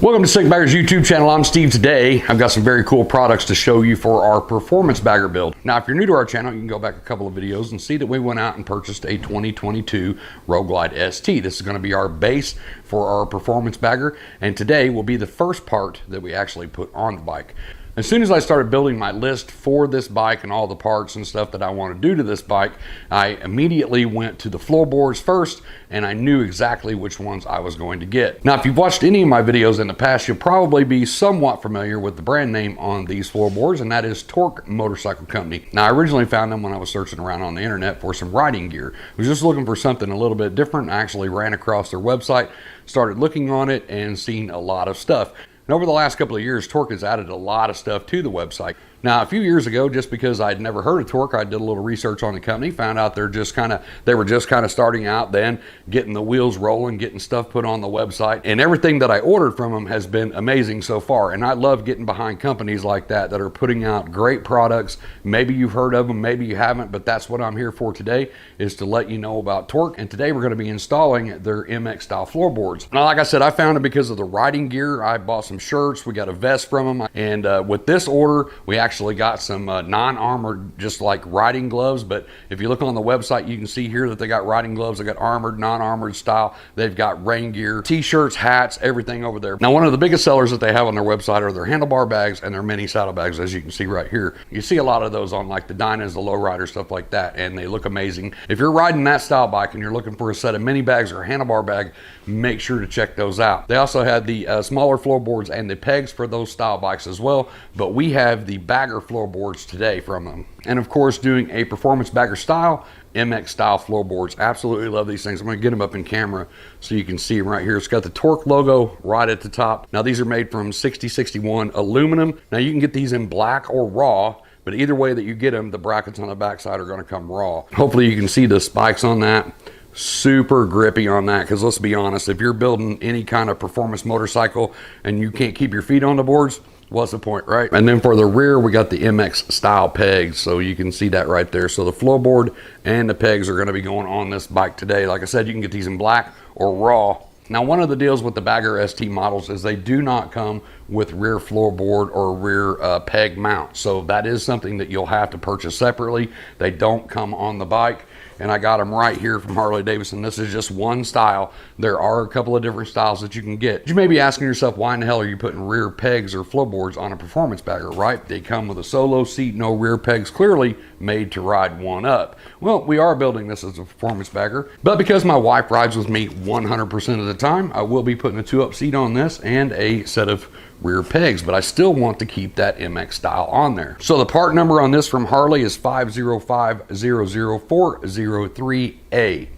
Welcome to Sick Bagger's YouTube channel. I'm Steve. Today, I've got some very cool products to show you for our performance bagger build. Now, if you're new to our channel, you can go back a couple of videos and see that we went out and purchased a 2022 Road Glide ST. This is going to be our base for our performance bagger, and today will be the first part that we actually put on the bike. As soon as I started building my list for this bike and all the parts and stuff that I want to do to this bike, I immediately went to the floorboards first, and I knew exactly which ones I was going to get. Now, if you've watched any of my videos in the past, you'll probably be somewhat familiar with the brand name on these floorboards, and that is Torque Motorcycle Company. Now, I originally found them when I was searching around on the internet for some riding gear. I was just looking for something a little bit different. I actually ran across their website, started looking on it, and seen a lot of stuff. And over the last couple of years, Torque has added a lot of stuff to the website. Now, a few years ago, just because I'd never heard of Torque, I did a little research on the company, found out they were just kind of starting out then, getting the wheels rolling, getting stuff put on the website. And everything that I ordered from them has been amazing so far. And I love getting behind companies like that are putting out great products. Maybe you've heard of them, maybe you haven't, but that's what I'm here for today, is to let you know about Torque. And today we're going to be installing their MX style floorboards. Now, like I said, I found it because of the riding gear. I bought some shirts, we got a vest from them. And with this order, we actually got some non-armored, just like riding gloves. But if you look on the website, you can see here that they got riding gloves. They got armored, non-armored style. They've got rain gear, t-shirts, hats, everything over there. Now, one of the biggest sellers that they have on their website are their handlebar bags and their mini saddlebags, as you can see right here. You see a lot of those on like the Dynas, the lowriders, stuff like that, and they look amazing. If you're riding that style bike and you're looking for a set of mini bags or a handlebar bag, make sure to check those out. They also had the smaller floorboards and the pegs for those style bikes as well, but we have the bagger floorboards today from them. And of course, doing a performance bagger style, MX style floorboards. Absolutely love these things. I'm going to get them up in camera so you can see them right here. It's got the Torque logo right at the top. Now, these are made from 6061 aluminum. Now, you can get these in black or raw, but either way that you get them, the brackets on the backside are going to come raw. Hopefully you can see the spikes on that. Super grippy on that, because let's be honest, if you're building any kind of performance motorcycle and you can't keep your feet on the boards, what's the point, right? And then for the rear, we got the MX style pegs, so you can see that right there. So the floorboard and the pegs are going to be going on this bike today. Like I said, you can get these in black or raw. Now, one of the deals with the Bagger ST models is they do not come with rear floorboard or rear peg mount. So that is something that you'll have to purchase separately. They don't come on the bike. And I got them right here from Harley Davidson. This is just one style. There are a couple of different styles that you can get. You may be asking yourself, why in the hell are you putting rear pegs or floorboards on a performance bagger, right? They come with a solo seat, no rear pegs, clearly made to ride one up. Well, we are building this as a performance bagger, but because my wife rides with me 100% of the time, I will be putting a 2-up seat on this and a set of rear pegs, but I still want to keep that MX style on there. So the part number on this from Harley is 505004003A.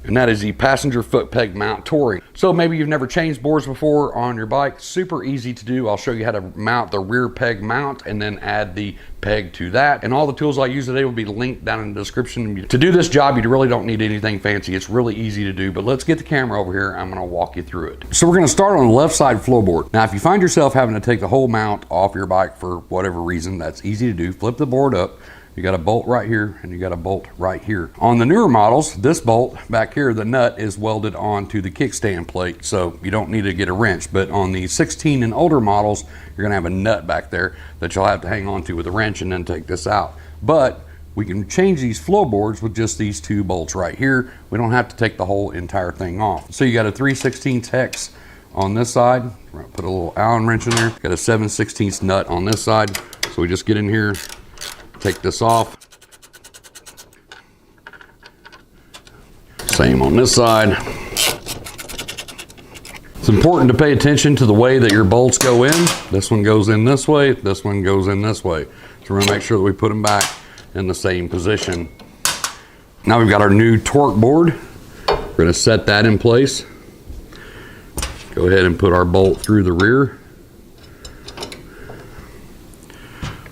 And that is the passenger foot peg mount touring. So maybe you've never changed boards before on your bike. Super easy to do. I'll show you how to mount the rear peg mount and then add the peg to that. And all the tools I use today will be linked down in the description. To do this job, you really don't need anything fancy. It's really easy to do, but let's get the camera over here. I'm gonna walk you through it. So we're gonna start on the left side floorboard. Now, if you find yourself having to take the whole mount off your bike for whatever reason, that's easy to do. Flip the board up. You got a bolt right here and you got a bolt right here. On the newer models, this bolt back here, the nut is welded onto the kickstand plate, so you don't need to get a wrench. But on the 16 and older models, you're gonna have a nut back there that you'll have to hang on to with a wrench and then take this out. But we can change these floorboards with just these two bolts right here. We don't have to take the whole entire thing off. So you got a 3/16 hex on this side. We're gonna put a little Allen wrench in there. Got a 7/16 nut on this side. So we just get in here, take this off. Same on this side. It's important to pay attention to the way that your bolts go in. This one goes in this way, this one goes in this way. So we're gonna make sure that we put them back in the same position. Now we've got our new Torque board. We're gonna set that in place. Go ahead and put our bolt through the rear.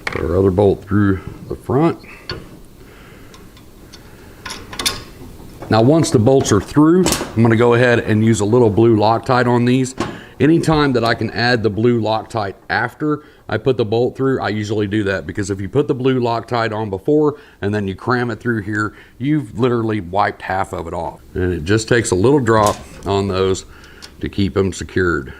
Put our other bolt through the front. Now, once the bolts are through, I'm going to go ahead and use a little blue Loctite on these. Anytime that I can add the blue Loctite after I put the bolt through, I usually do that, because if you put the blue Loctite on before and then you cram it through here, you've literally wiped half of it off. And it just takes a little drop on those to keep them secured.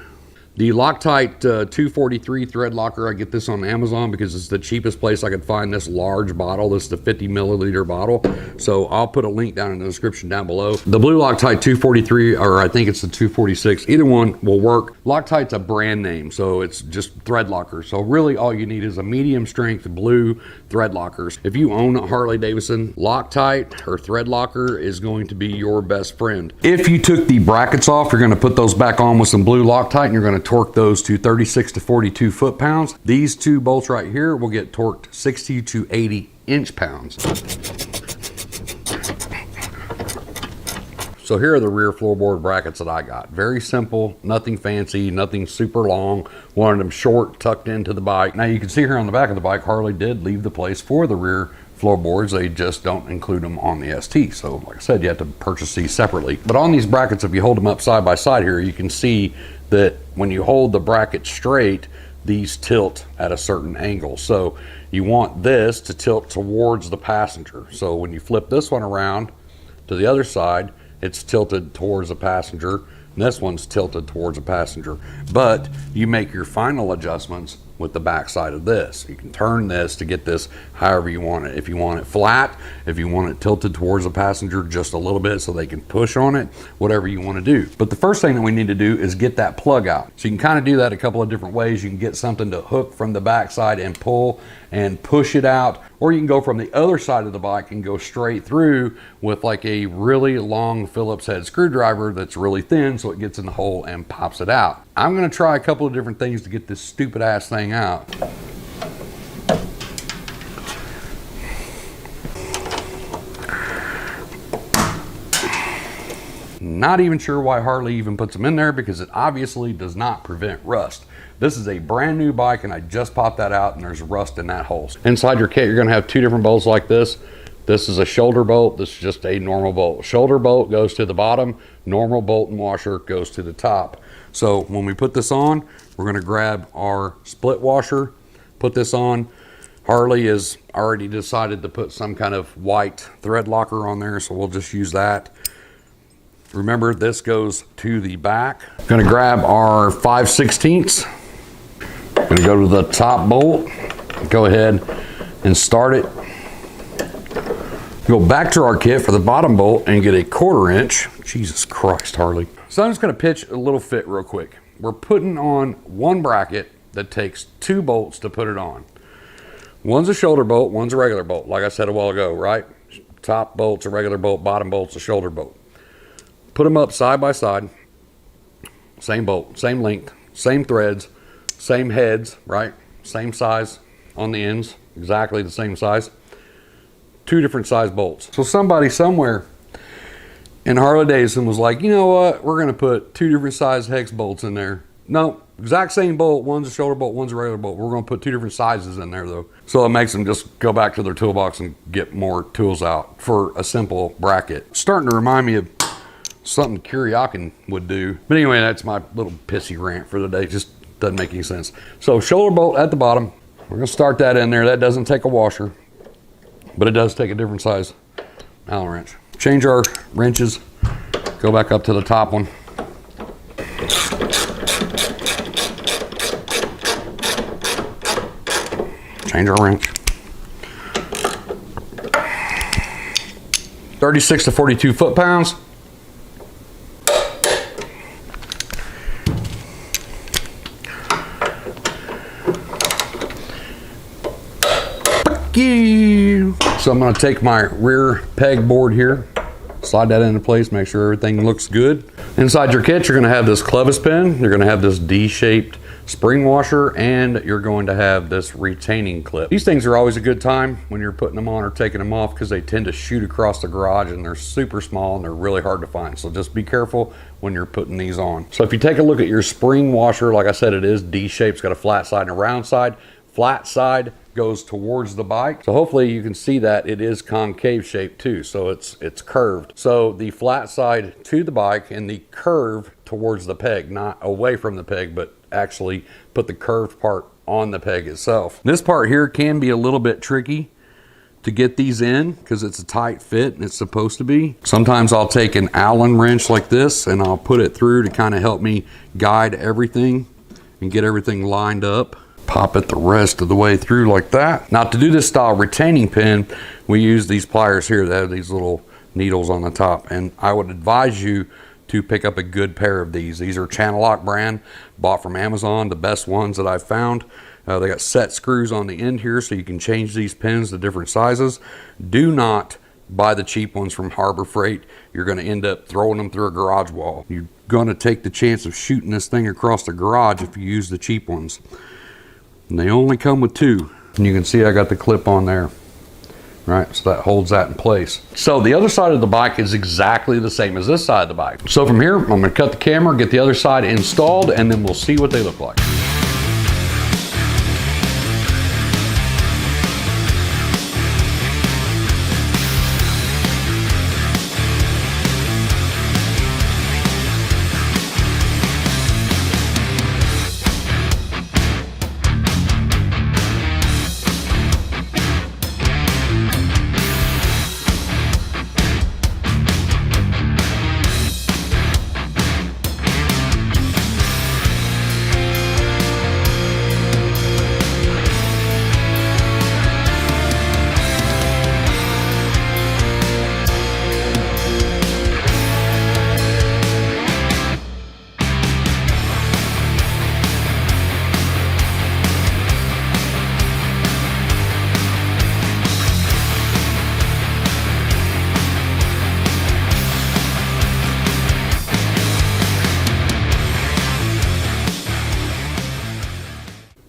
The Loctite 243 thread locker, I get this on Amazon because it's the cheapest place I could find this large bottle. This is the 50 milliliter bottle. So I'll put a link down in the description down below. The blue Loctite 243, or I think it's the 246, either one will work. Loctite's a brand name, so it's just thread locker. So really all you need is a medium strength blue thread lockers. If you own a Harley Davidson, Loctite or thread locker is going to be your best friend. If you took the brackets off, you're gonna put those back on with some blue Loctite and you're gonna torque those to 36 to 42 foot-pounds. These two bolts right here will get torqued 60 to 80 inch-pounds. So here are the rear floorboard brackets that I got. Very simple, nothing fancy, nothing super long. One of them short, tucked into the bike. Now you can see here on the back of the bike, Harley did leave the place for the rear floorboards. They just don't include them on the ST. So like I said, you have to purchase these separately. But on these brackets, if you hold them up side by side here, you can see that when you hold the bracket straight, these tilt at a certain angle. So you want this to tilt towards the passenger. So when you flip this one around to the other side, it's tilted towards the passenger. And this one's tilted towards the passenger. But you make your final adjustments with the back side of this. You can turn this to get this however you want it. If you want it flat, if you want it tilted towards the passenger just a little bit so they can push on it, whatever you want to do. But the first thing that we need to do is get that plug out. So you can kind of do that a couple of different ways. You can get something to hook from the back side and pull and push it out, or you can go from the other side of the bike and go straight through with like a really long Phillips head screwdriver that's really thin so it gets in the hole and pops it out. I'm going to try a couple of different things to get this stupid ass thing out. Not even sure why Harley even puts them in there, because it obviously does not prevent rust. This is a brand new bike and I just popped that out and there's rust in that hole. Inside your kit, you're going to have two different bolts like this. This is a shoulder bolt. This is just a normal bolt. Shoulder bolt goes to the bottom. Normal bolt and washer goes to the top. So when we put this on, we're going to grab our split washer, put this on. Harley has already decided to put some kind of white thread locker on there, so we'll just use that. Remember, this goes to the back. Going to grab our 5/16. Going to go to the top bolt. Go ahead and start it. Go back to our kit for the bottom bolt and get a 1/4 inch. Jesus Christ, Harley. So I'm just going to pitch a little fit real quick. We're putting on one bracket that takes 2 bolts to put it on. One's a shoulder bolt, one's a regular bolt. Like I said a while ago, right? Top bolt's a regular bolt, bottom bolt's a shoulder bolt. Put them up side by side. Same bolt, same length, same threads, same heads, right? Same size on the ends, exactly the same size. 2 different size bolts. So somebody somewhere in Harley Davidson was like, you know what? We're going to put 2 different size hex bolts in there. No, exact same bolt. One's a shoulder bolt, one's a regular bolt. We're going to put 2 different sizes in there though. So it makes them just go back to their toolbox and get more tools out for a simple bracket. It's starting to remind me of something Kuryakin would do. But anyway, that's my little pissy rant for the day. Just doesn't make any sense. So shoulder bolt at the bottom. We're going to start that in there. That doesn't take a washer, but it does take a different size Allen wrench. Change our wrenches. Go back up to the top one. Change our wrench. 36 to 42 foot-pounds. So I'm going to take my rear peg board here, slide that into place, make sure everything looks good. Inside your kit, you're going to have this clevis pin, you're going to have this D-shaped spring washer, and you're going to have this retaining clip. These things are always a good time when you're putting them on or taking them off, because they tend to shoot across the garage and they're super small and they're really hard to find. So just be careful when you're putting these on. So if you take a look at your spring washer, like I said, it is D-shaped. It's got a flat side and a round side. Flat side goes towards the bike. So hopefully you can see that it is concave shaped too. So it's curved. So the flat side to the bike and the curve towards the peg, not away from the peg, but actually put the curved part on the peg itself. This part here can be a little bit tricky to get these in because it's a tight fit and it's supposed to be. Sometimes I'll take an Allen wrench like this and I'll put it through to kind of help me guide everything. and get everything lined up. Pop it the rest of the way through like that. Now to do this style retaining pin, we use these pliers here that have these little needles on the top, and I would advise you to pick up a good pair of these. These are Channel Lock brand, bought from Amazon, the best ones that I've found. They got set screws on the end here so you can change these pins to different sizes. Do not buy the cheap ones from Harbor Freight. You're going to end up throwing them through a garage wall. You're going to take the chance of shooting this thing across the garage if you use the cheap ones. And they only come with 2. And you can see I got the clip on there. Right, so that holds that in place. So the other side of the bike is exactly the same as this side of the bike. So from here, I'm going to cut the camera, get the other side installed, and then we'll see what they look like.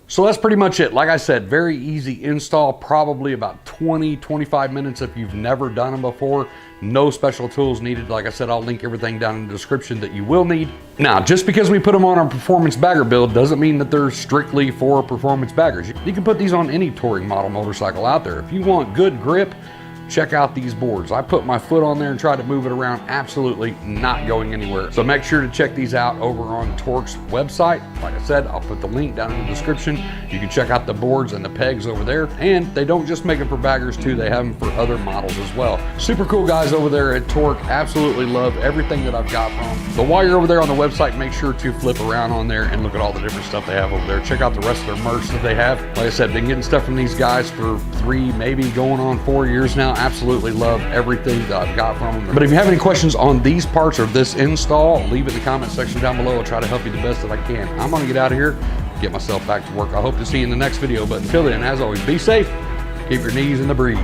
So that's pretty much it. Like I said, very easy install, probably about 20-25 minutes if you've never done them before. No special tools needed. Like I said, I'll link everything down in the description that you will need. Now, just because we put them on our performance bagger build doesn't mean that they're strictly for performance baggers. You can put these on any touring model motorcycle out there. If you want good grip, check out these boards. I put my foot on there and tried to move it around, absolutely not going anywhere. So make sure to check these out over on Torque's website. Like I said, I'll put the link down in the description. You can check out the boards and the pegs over there. And they don't just make them for baggers too, they have them for other models as well. Super cool guys over there at Torque. Absolutely love everything that I've got from them. So while you're over there on the website, make sure to flip around on there and look at all the different stuff they have over there. Check out the rest of their merch that they have. Like I said, been getting stuff from these guys for 3, maybe going on 4 years now. Absolutely love everything that I've got from them. But if you have any questions on these parts or this install, leave it in the comment section down below. I'll try to help you the best that I can. I'm gonna get out of here, get myself back to work. I hope to see you in the next video, but until then, as always, be safe, keep your knees in the breeze.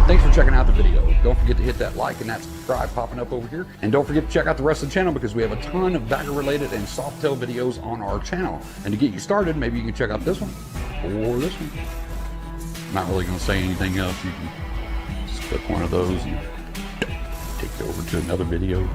Thanks for checking out the video. Don't forget to hit that like and that subscribe popping up over here. And don't forget to check out the rest of the channel because we have a ton of bagger related and soft tail videos on our channel. And to get you started, maybe you can check out this one or this one. Not really gonna say anything else. You can just click one of those and take it over to another video.